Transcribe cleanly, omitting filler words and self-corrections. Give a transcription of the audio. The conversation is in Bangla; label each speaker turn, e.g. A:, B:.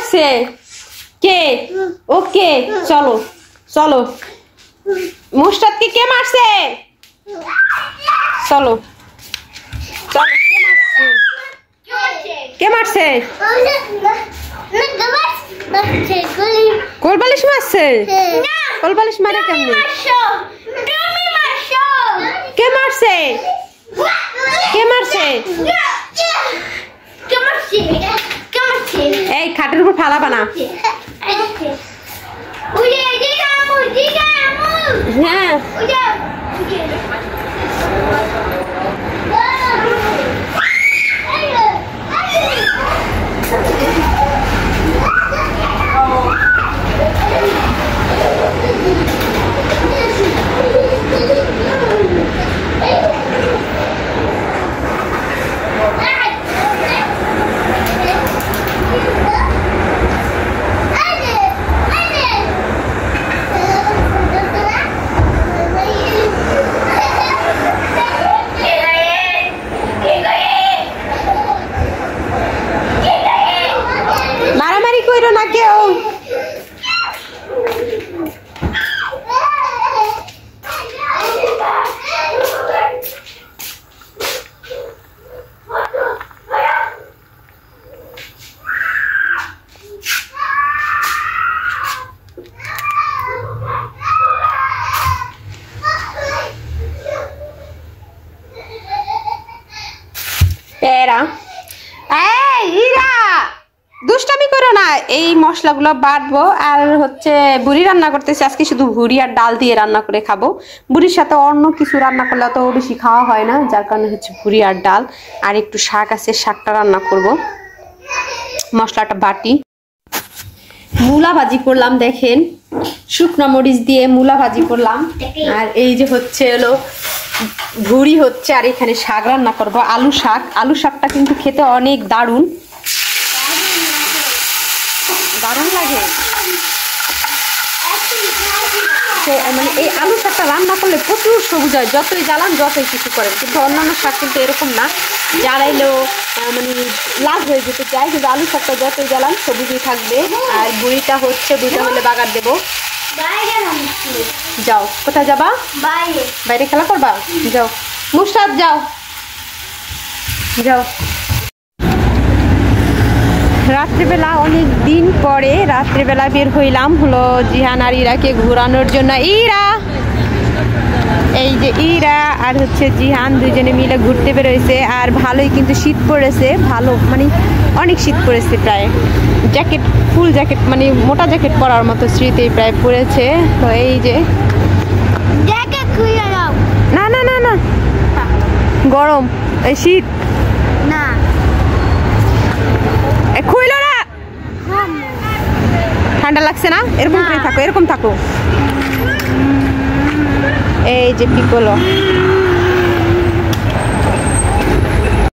A: মারছে? কে? ওকে, চলো চলো। মুস্তাদকে কে মারছে? চলো চলো। কে মারছে? কোলবালিশ মারছে? কোলবালিশ মারে কেমনে? কে মারছে? কে মারছে? এই খাটের উপর ফালাবা না। হ্যাঁ মারামারি কইরো না কেউ। এরা ইরা দুষ্টামি করো না। এই মশলাগুলো বাটবো আর হচ্ছে বুড়ি রান্না করতেছি আজকে, শুধু ভুড়ি আর ডাল দিয়ে রান্না করে খাবো। বুড়ির সাথে অন্য কিছু রান্না করলে তো বেশি খাওয়া হয় না, যার কারণে হচ্ছে ভুড়ি আর ডাল আর একটু শাক আছে, শাকটা রান্না করব। মশলাটা বাটি। মূলা ভাজি করলাম, দেখেন শুকনো মরিচ দিয়ে মূলা ভাজি করলাম। আর এই যে হচ্ছে হলো ভুড়ি হচ্ছে, আর এখানে শাক রান্না করব, আলু শাক। আলু শাকটা কিন্তু খেতে অনেক দারুণ দারুণ লাগে। মানে এই আলু শাকটা রান্না করলে প্রচুর সবুজ হয়, যতই জ্বালান যতই কিছু করেন। কিন্তু অন্যান্য শাক কিন্তু এরকম না, জ্বালাইলেও মানে লাভ হয়ে যেতে চায়, কিন্তু আলু শাকটা যতই জ্বালান সবুজই থাকবে। আর বুড়িটা হচ্ছে দুইটা হলে বাগার দেবো। যাও, কোথায় যাবা? বাইরে খেলা করবা? যাও মুস্তাদ, যাও যাও। রাত্রিবেলা অনেক দিন পরে রাত্রিবেলা বের হইলাম হলো জিহান আর ইরাকে ঘোরানোর জন্য। ইরা, এই যে ইরা আর হচ্ছে জিহান দুজনে মিলে ঘুরতে বেরোইছে। আর ভালোই কিন্তু শীত পড়েছে, ভালো মানে অনেক শীত পড়েছে, প্রায় জ্যাকেট ফুল জ্যাকেট মানে মোটা জ্যাকেট পরার মতো শীতই প্রায় পড়েছে। তো এই যে না না না না গরম, এই শীত না খুইল না, ঠান্ডা লাগছে না? এরকম করে থাকো, এরকম থাকো। এই যে পিকলো